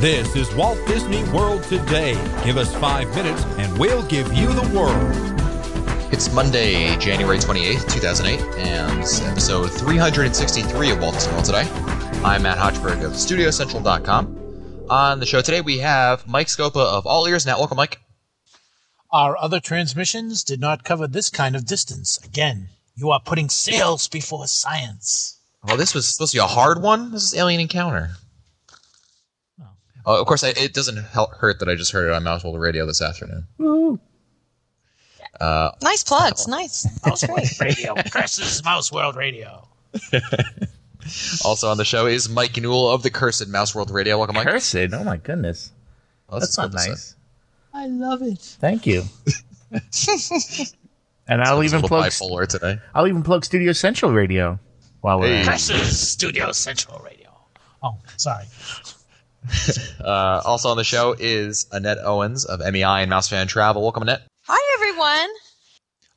This is Walt Disney World Today. Give us 5 minutes and we'll give you the world. It's Monday, January 28th, 2008, and episode 363 of Walt Disney World Today. I'm Matt Hochberg of StudioCentral.com. On the show today, we have Mike Scopa of All Ears Net. Welcome, Mike. Our other transmissions did not cover this kind of distance. Again, you are putting science before science. Well, this was supposed to be a hard one. This is Alien Encounter. Oh, of course, it doesn't hurt that I just heard it on Mouse World Radio this afternoon. Woo! Nice plugs. Nice. Mouse World Radio versus Mouse World Radio. Also on the show is Mike Newell of the Cursed Mouse World Radio. Welcome, Mike. Cursed? Oh, my goodness. Well, that's not nice. I love it. Thank you. And I'll even plug bipolar today. I'll even plug Studio Central Radio while we're versus Studio Central Radio. Oh, sorry. Also on the show is Annette Owens of MEI and Mouse Fan Travel. Welcome, Annette. Hi, everyone.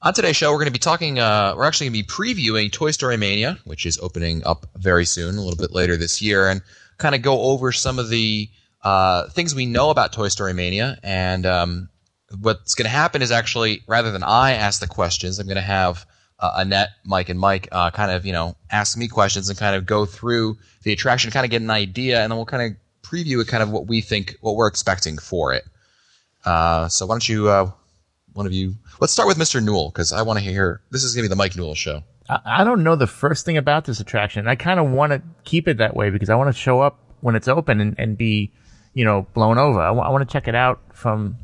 On today's show, we're going to be talking. We're actually going to be previewing Toy Story Mania, which is opening up very soon, a little bit later this year, and kind of go over some of the things we know about Toy Story Mania. And what's going to happen is actually, rather than I ask the questions, I'm going to have Annette, Mike, and Mike kind of ask me questions and kind of go through the attraction, kind of get an idea, and then we'll kind of preview it, kind of what we think, what we're expecting for it. So why don't you, one of you, let's start with Mr. Newell, because I want to hear, this is going to be the Mike Newell show. I don't know the first thing about this attraction. I kind of want to keep it that way because I want to show up when it's open and be, blown over. I want to check it out from...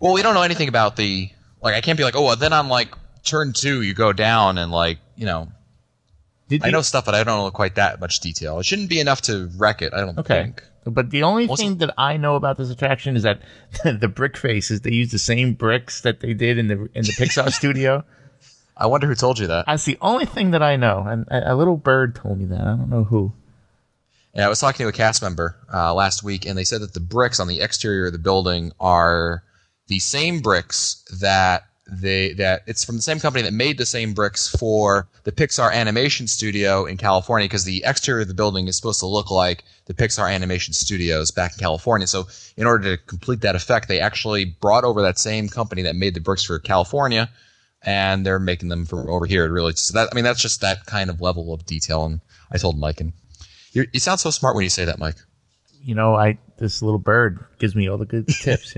Well, we don't know anything about the, I can't be like, oh, well, then on turn 2 you go down and I know stuff, but I don't know quite that much detail. It shouldn't be enough to wreck it, I don't think. But the only thing that I know about this attraction is that the brick faces, they use the same bricks that they did in the Pixar studio. I wonder who told you that. That's the only thing that I know, and a little bird told me that. I don't know who. Yeah, I was talking to a cast member last week, and they said that the bricks on the exterior of the building are the same bricks that it's from the same company that made the same bricks for the Pixar Animation Studio in California, because the exterior of the building is supposed to look like the Pixar Animation Studios back in California. So in order to complete that effect, they actually brought over that same company that made the bricks for California, and they're making them for over here. That's just that kind of level of detail. And I told Mike, and you sound so smart when you say that, Mike. This little bird gives me all the good tips,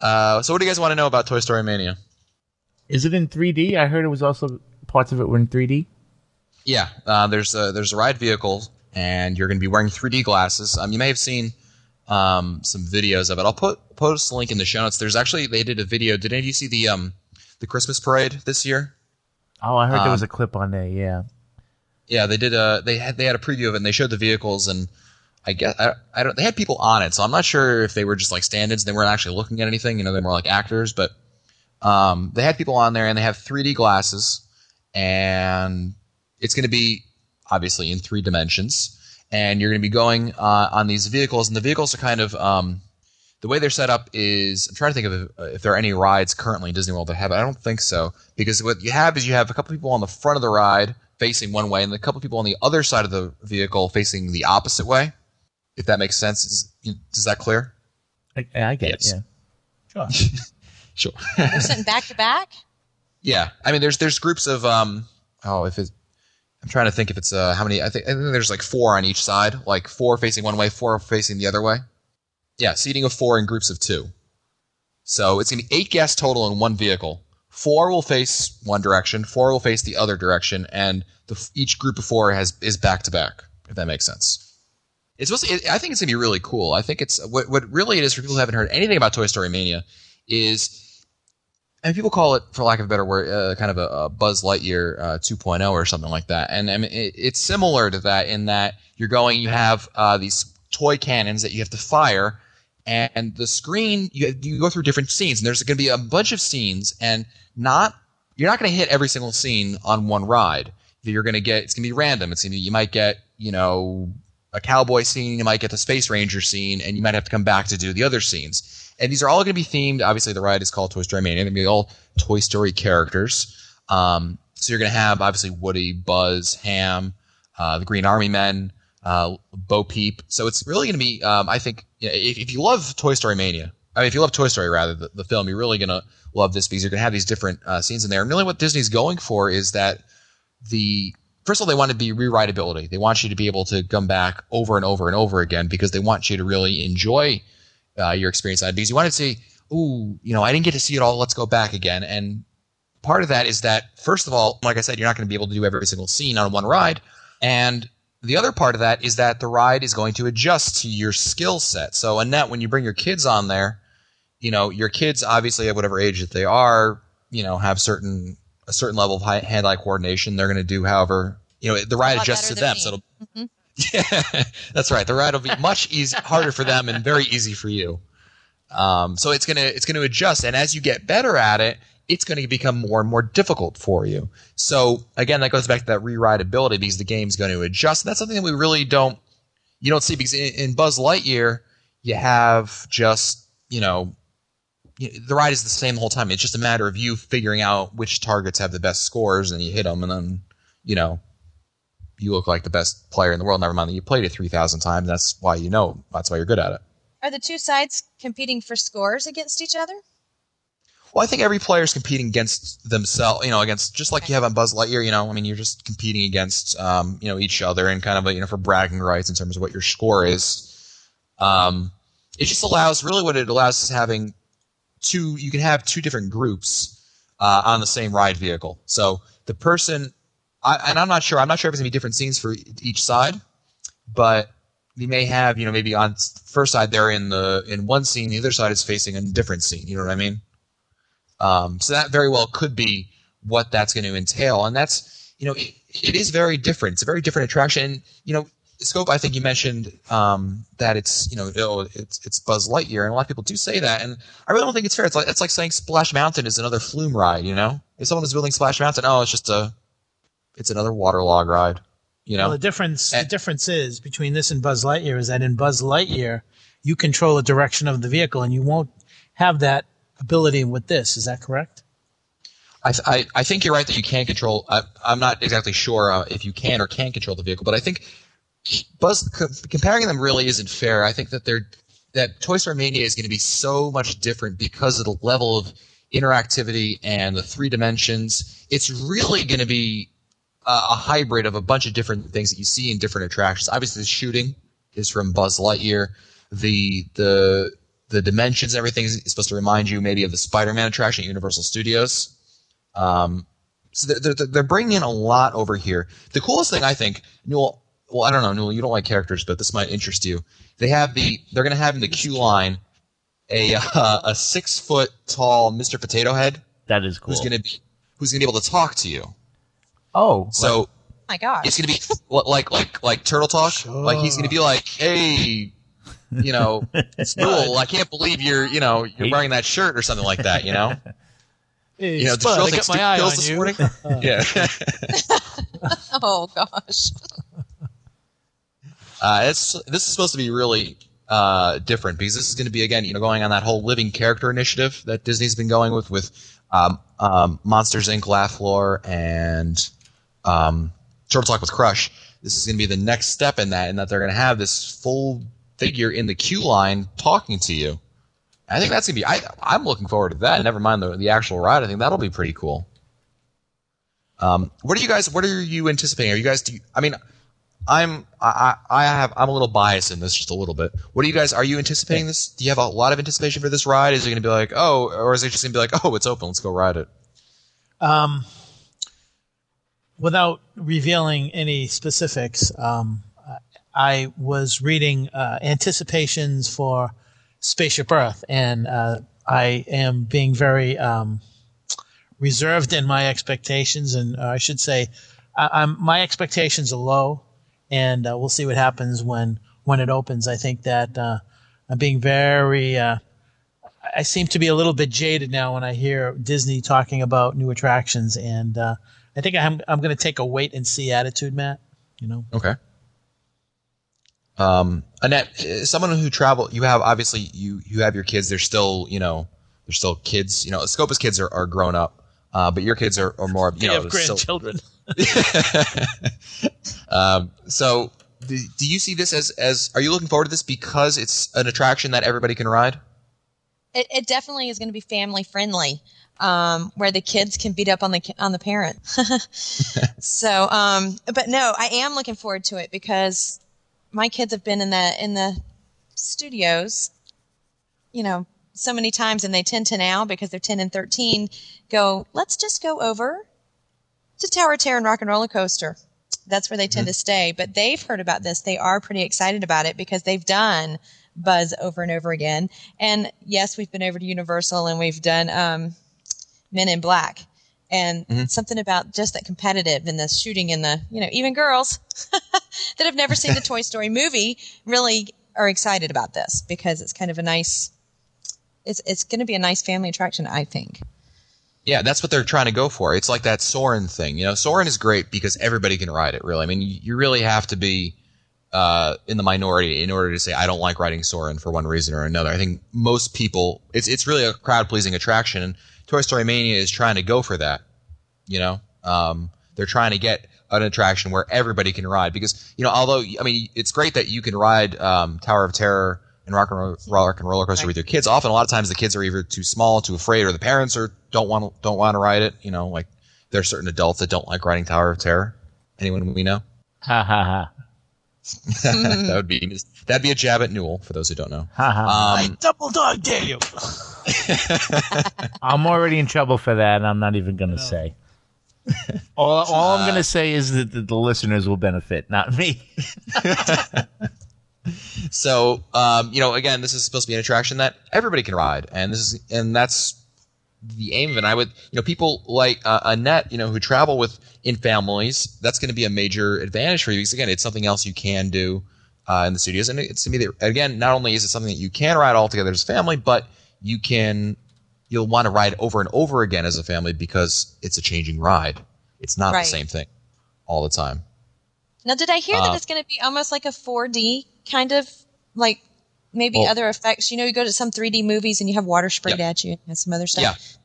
So what do you guys want to know about Toy Story Mania? Is it in 3D? I heard it was also parts of it were in 3D. Yeah, there's a ride vehicle, and you're going to be wearing 3D glasses. You may have seen some videos of it. I'll post a link in the show notes. They did a video. Did any of you see the Christmas parade this year? Oh, I heard there was a clip on there. Yeah. Yeah, they did. They had a preview of it, and they showed the vehicles, and I guess they had people on it, so I'm not sure if they were just like stand-ins. They weren't actually looking at anything. They were like actors, but they had people on there, and they have 3D glasses, and it's going to be obviously in 3 dimensions, and you're going to be going on these vehicles, and the vehicles are kind of the way they're set up is, I'm trying to think of if there are any rides currently in Disney World that have it. I don't think so, because what you have is you have a couple people on the front of the ride facing one way, and a couple people on the other side of the vehicle facing the opposite way. If that makes sense, is that clear? I get it. Yeah, sure. They're sitting back to back. Yeah, there's groups of I'm trying to think if it's how many. I think there's 4 on each side, 4 facing one way, 4 facing the other way. Yeah, seating of 4 in groups of 2. So it's gonna be 8 guests total in one vehicle. 4 will face one direction, 4 will face the other direction, and each group of 4 is back to back. If that makes sense. I think it's going to be really cool. I think it's what really it is for people who haven't heard anything about Toy Story Mania is, and people call it, for lack of a better word, kind of a Buzz Lightyear 2.0 or something like that. And it's similar to that in that you have these toy cannons that you have to fire, and the screen you go through different scenes, and there's going to be a bunch of scenes, and you're not going to hit every single scene on one ride. It's going to be random. You might get a cowboy scene, you might get the Space Ranger scene, and you might have to come back to do the other scenes. And these are all going to be themed. Obviously, the ride is called Toy Story Mania. They're going to be all Toy Story characters. So you're going to have, obviously, Woody, Buzz, Ham, the Green Army Men, Bo Peep. So it's really going to be, I think, if you love Toy Story Mania, I mean, if you love Toy Story, rather, the film, you're really going to love this because you're going to have these different scenes in there. And really what Disney's going for is that first of all, they want to be rewritability. They want you to be able to come back over and over and over again because they want you to really enjoy your experience on it. Because you want to say, ooh, I didn't get to see it all. Let's go back again. And part of that is that, first of all, like I said, you're not going to be able to do every single scene on one ride. And the other part of that is that the ride is going to adjust to your skill set. So, Annette, when you bring your kids on there, your kids, obviously at whatever age that they are, have a certain level of hand-eye coordination. They're going to do however, the ride adjusts to them. So yeah, that's right. The ride will be much harder for them and very easy for you. So it's going to adjust. And as you get better at it, it's going to become more and more difficult for you. So again, that goes back to that rewritability because the game's going to adjust. And that's something that we really don't see because in Buzz Lightyear, you have just, the ride is the same the whole time. It's just a matter of you figuring out which targets have the best scores and you hit them and then, you look like the best player in the world. Never mind that you played it 3,000 times. That's why that's why you're good at it. Are the two sides competing for scores against each other? Well, I think every player is competing against themselves, against just like you have on Buzz Lightyear, you're just competing against, each other and kind of, for bragging rights in terms of what your score is. It just allows, really what it allows is having you can have two different groups, on the same ride vehicle. So the person, I'm not sure if it's going to be different scenes for each side, but you may have, maybe on first side they're in one scene, the other side is facing a different scene. You know what I mean? So that very well could be what that's going to entail. And that's, it is very different. It's a very different attraction. Scope, I think you mentioned that it's, it's Buzz Lightyear, and a lot of people do say that, and I really don't think it's fair. It's like saying Splash Mountain is another Flume ride, If someone is building Splash Mountain, it's another waterlog ride, Well, the difference is between this and Buzz Lightyear is that in Buzz Lightyear, you control the direction of the vehicle, and you won't have that ability with this. Is that correct? I think you're right that you can control. I'm not exactly sure if you can or can't control the vehicle, but I think comparing them really isn't fair. I think that that Toy Story Mania is going to be so much different because of the level of interactivity and the 3 dimensions. It's really going to be a hybrid of a bunch of different things that you see in different attractions. Obviously, the shooting is from Buzz Lightyear. The dimensions and everything is supposed to remind you maybe of the Spider-Man attraction at Universal Studios. So they're bringing in a lot over here. The coolest thing I think, Newell, well, I don't know, Newell, you don't like characters, but this might interest you. They're going to have in the queue line a 6-foot tall Mr. Potato Head. That is cool. Who's going to be able to talk to you. Oh, so oh my gosh, it's going to be like Turtle Talk. Sure. Like he's going to be like, hey, Newell, I can't believe you're wearing that shirt or something like that. Hey, did Phil take my eye on this you? Morning? Yeah. Oh gosh. This is supposed to be really different because this is going to be again, going on that whole living character initiative that Disney's been going with Monsters Inc. Laugh Lore and Turtle Talk with Crush. This is going to be the next step in that they're going to have this full figure in the queue line talking to you. I think that's going to be. I'm looking forward to that. Never mind the actual ride. I think that'll be pretty cool. What are you anticipating? Are you guys? I'm a little biased in this, just a little bit. Are you anticipating this? Do you have a lot of anticipation for this ride? Is it going to be like, or is it just going to be like, it's open, let's go ride it? Without revealing any specifics, I was reading anticipations for Spaceship Earth, and I am being very reserved in my expectations, and I should say my expectations are low. And we'll see what happens when it opens. I think that I'm being very I seem to be a little bit jaded now when I hear Disney talking about new attractions, and I think I'm going to take a wait and see attitude, Matt. Okay. Annette, someone who travel, you have obviously you have your kids. They're still kids. Scopa's kids are grown up, but your kids are more. They have grandchildren. So do you see this as are you looking forward to this because it's an attraction that everybody can ride? It definitely is going to be family friendly, where the kids can beat up on the parent. So, but no, I am looking forward to it because my kids have been in the studios, so many times, and they tend to now, because they're 10 and 13, let's just go over to Tower of Terror and Rock and Roller Coaster. That's where they tend to stay. But they've heard about this. They are pretty excited about it because they've done Buzz over and over again. And yes, we've been over to Universal and we've done Men in Black. And something about just that competitive and the shooting and the, even girls that have never seen the Toy Story movie really are excited about this because it's kind of it's going to be a nice family attraction, I think. Yeah, that's what they're trying to go for. It's like that Soarin' thing. Soarin' is great because everybody can ride it, really. I mean, you really have to be in the minority in order to say, I don't like riding Soarin' for one reason or another. I think most people, it's really a crowd-pleasing attraction, and Toy Story Mania is trying to go for that, They're trying to get an attraction where everybody can ride because, although, I mean, it's great that you can ride Tower of Terror and Rock and Roller Coaster with your kids. Often, a lot of times, the kids are either too small, too afraid, or the parents don't want to ride it. Like there are certain adults that don't like riding Tower of Terror. Anyone we know? Ha ha ha. That'd be a jab at Newell for those who don't know. Ha ha. I double dog dare you. I'm already in trouble for that, and I'm not even going to say. All I'm going to say is that the listeners will benefit, not me. So, again, this is supposed to be an attraction that everybody can ride, and that's the aim of it. And I would, people like Annette, who travel in families, that's going to be a major advantage for you because, again, it's something else you can do in the studios, and it's to me that, again, not only is it something that you can ride all together as a family, but you'll want to ride over and over again as a family because it's a changing ride. It's not the same thing all the time. Now, did I hear that it's going to be almost like a 4D kind of, like maybe other effects? You go to some 3D movies and you have water sprayed at you and some other stuff.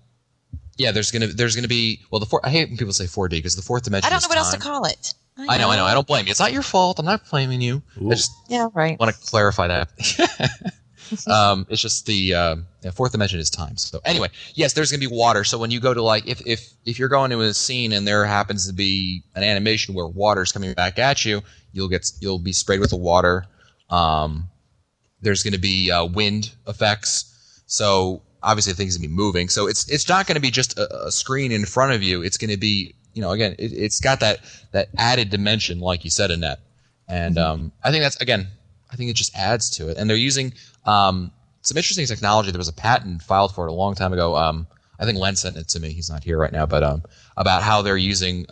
Yeah, there's gonna be I hate when people say 4D because the fourth dimension. I don't know what else to call it. I know. I don't blame you. It's not your fault. I'm not blaming you. Ooh. I just want to clarify that. It's just the fourth dimension is time. So anyway, yes, there's going to be water. So when you go to if you're going to a scene and there happens to be an animation where water's coming back at you, you'll be sprayed with the water. There's going to be wind effects. So obviously things going to be moving. So it's not going to be just a screen in front of you. It's going to be, again, it's got that added dimension, like you said, Annette. And I think it just adds to it. And they're using some interesting technology. There was a patent filed for it a long time ago. I think Len sent it to me. He's not here right now, but about how they're using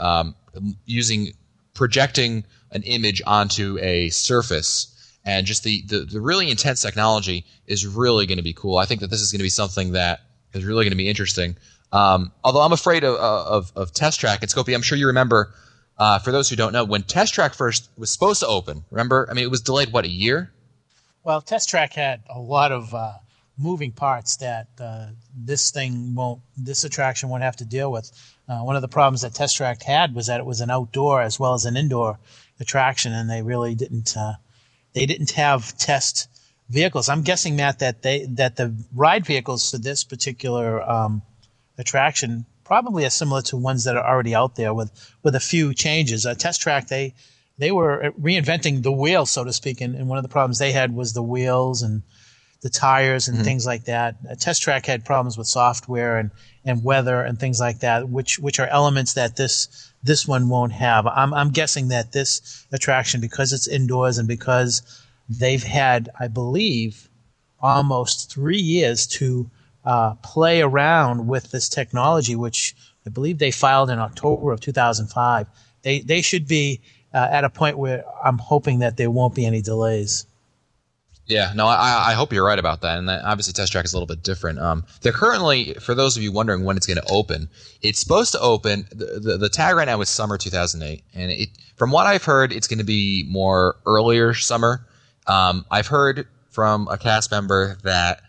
projecting an image onto a surface, and just the really intense technology is really going to be cool. I think that this is going to be something that is really going to be interesting. Although I'm afraid of Test Track and Scopely. I'm sure you remember. For those who don't know, when Test Track first was supposed to open, remember? I mean, it was delayed, a year? Well, Test Track had a lot of moving parts that this attraction won't have to deal with. One of the problems that Test Track had was that it was an outdoor as well as an indoor attraction, and they really didn't have test vehicles. I'm guessing, Matt, that the ride vehicles for this particular attraction probably are similar to ones that are already out there with a few changes. Test Track, they were reinventing the wheel, so to speak, and one of the problems they had was the wheels and the tires and things like that. Test Track had problems with software and weather and things like that, which are elements that this one won't have. I'm guessing that this attraction, because it's indoors and because they've had, I believe, almost 3 years to play around with this technology, which I believe they filed in October of 2005. They should be at a point where I'm hoping that there won't be any delays. Yeah, no, I hope you're right about that. And that, obviously, Test Track is a little bit different. They're currently, for those of you wondering when it's going to open, it's supposed to open. The tag right now is summer 2008, and from what I've heard, it's going to be more earlier summer. I've heard from a cast member that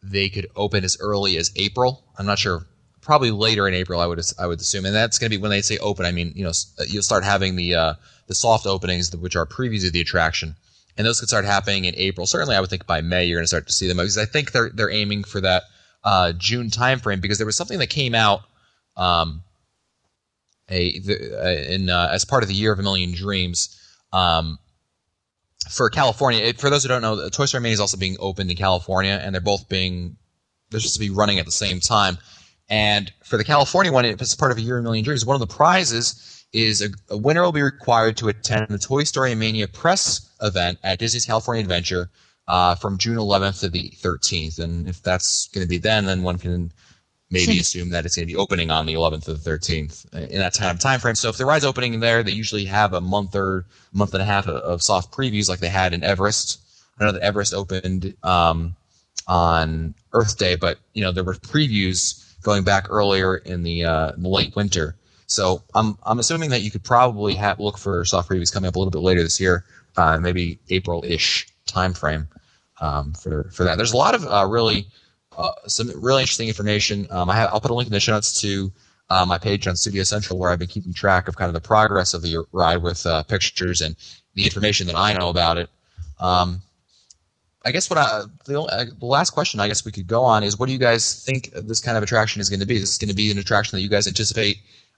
they could open as early as April. I'm not sure probably later in April, I would assume, and that's going to be when they say open. I mean, you'll start having the soft openings, which are previews of the attraction, and those could start happening in April. Certainly, I would think by May you're going to start to see them, because I think they're aiming for that June timeframe, because there was something that came out as part of the Year of a Million Dreams for California. For those who don't know, Toy Story Mania is also being opened in California, and they're supposed to be running at the same time. And for the California one, it's part of a Year of a Million Dreams. One of the prizes is a winner will be required to attend the Toy Story Mania press event at Disney's California Adventure from June 11th to the 13th. And if that's going to be then one can maybe assume that it's going to be opening on the 11th or the 13th in that time frame. So if the ride's opening there, they usually have a month and a half of soft previews like they had in Everest. I know that Everest opened on Earth Day, but there were previews going back earlier in the late winter. So I'm assuming that you could probably look for soft previews coming up a little bit later this year, maybe April-ish timeframe for that. There's a lot of some really interesting information. I'll put a link in the show notes to my page on Studio Central, where I've been keeping track of kind of the progress of the ride with pictures and the information that I know about it. I guess the last question I guess we could go on is, what do you guys think this kind of attraction is going to be? Is this going to be an attraction that you guys anticipate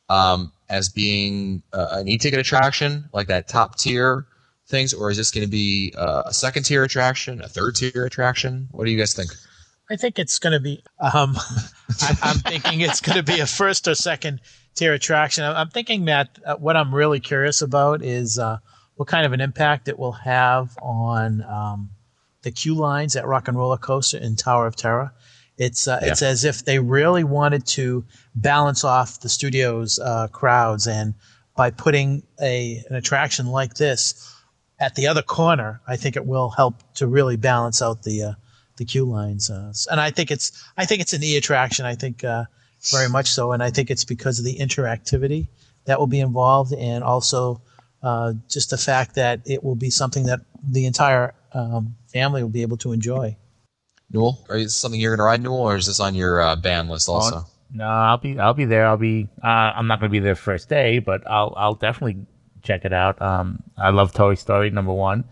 as being an e-ticket attraction, like that top tier things, or is this going to be a second tier attraction, a third tier attraction? What do you guys think? I think it's going to be. I'm thinking it's going to be a first or second tier attraction. I'm thinking, Matt, what I'm really curious about is what kind of an impact it will have on the queue lines at Rock and Roller Coaster in Tower of Terror. It's as if they really wanted to balance off the studio's crowds, and by putting an attraction like this at the other corner, I think it will help to really balance out the queue lines. And I think it's an E attraction. I think very much so, and I think it's because of the interactivity that will be involved, and also just the fact that it will be something that the entire family will be able to enjoy. Newell, is this something you're going to ride, Newell, or is this on your ban list also? No, I'll be there. I'm not going to be there first day, but I'll definitely check it out. I love Toy Story #1,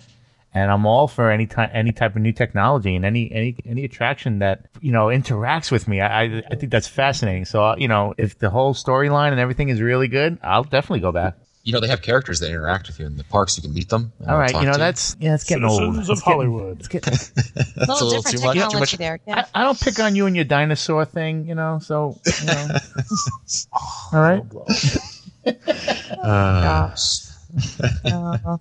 and I'm all for any type of new technology and any attraction that interacts with me. I think that's fascinating. So if the whole storyline and everything is really good, I'll definitely go back. They have characters that interact with you in the parks. You can meet them. All right, it's getting old. Citizens of Hollywood. It's a little different too much. technology there. Yeah. I don't pick on you and your dinosaur thing, so, all right. Gosh. I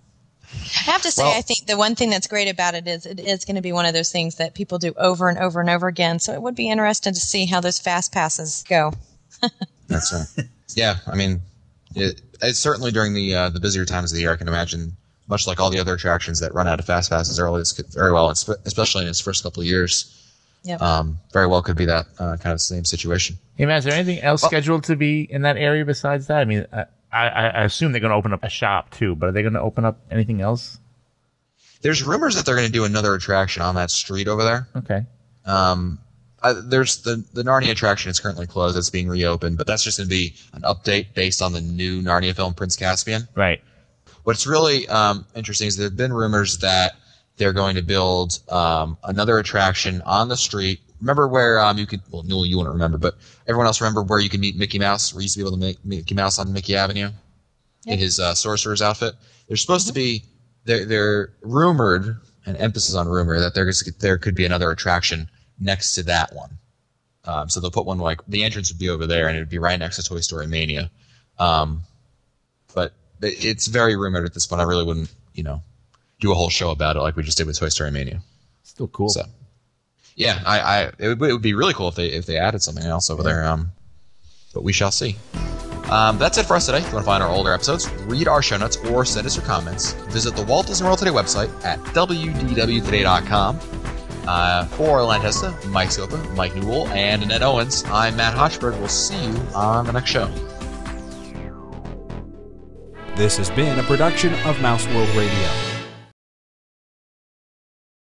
have to say, I think the one thing that's great about it is going to be one of those things that people do over and over and over again. So it would be interesting to see how those fast passes go. That's right. Yeah, I mean, it's certainly during the busier times of the year. I can imagine, much like all the other attractions that run out of fast passes early, this could very well, especially in its first couple of years. Yep. Very well could be that kind of same situation. Hey, Matt, is there anything else scheduled to be in that area besides that? I mean, I assume they're going to open up a shop too, but are they going to open up anything else? There's rumors that they're going to do another attraction on that street over there. Okay. There's the Narnia attraction is currently closed. It's being reopened, but that's just going to be an update based on the new Narnia film, Prince Caspian. Right. What's really interesting is there have been rumors that they're going to build another attraction on the street. Remember where you could? Well, Newell, you wouldn't remember, but everyone else remember where you could meet Mickey Mouse. Where you used to be able to meet Mickey Mouse on Mickey Avenue in his sorcerer's outfit. There's supposed to be. They're rumored, and emphasis on rumor, that there could be another attraction next to that one. So they'll put one like the entrance would be over there, and it would be right next to Toy Story Mania. But it's very rumored at this point. I really wouldn't, do a whole show about it like we just did with Toy Story Mania. Still cool. So, yeah, it would be really cool if they added something else over there. But we shall see. That's it for us today. If you want to find our older episodes, read our show notes, or send us your comments, visit the Walt Disney World Today website at wdwtoday.com. For Elaine Testa, Mike Scopa, Mike Newell, and Annette Owens, I'm Matt Hochberg. We'll see you on the next show. This has been a production of Mouse World Radio.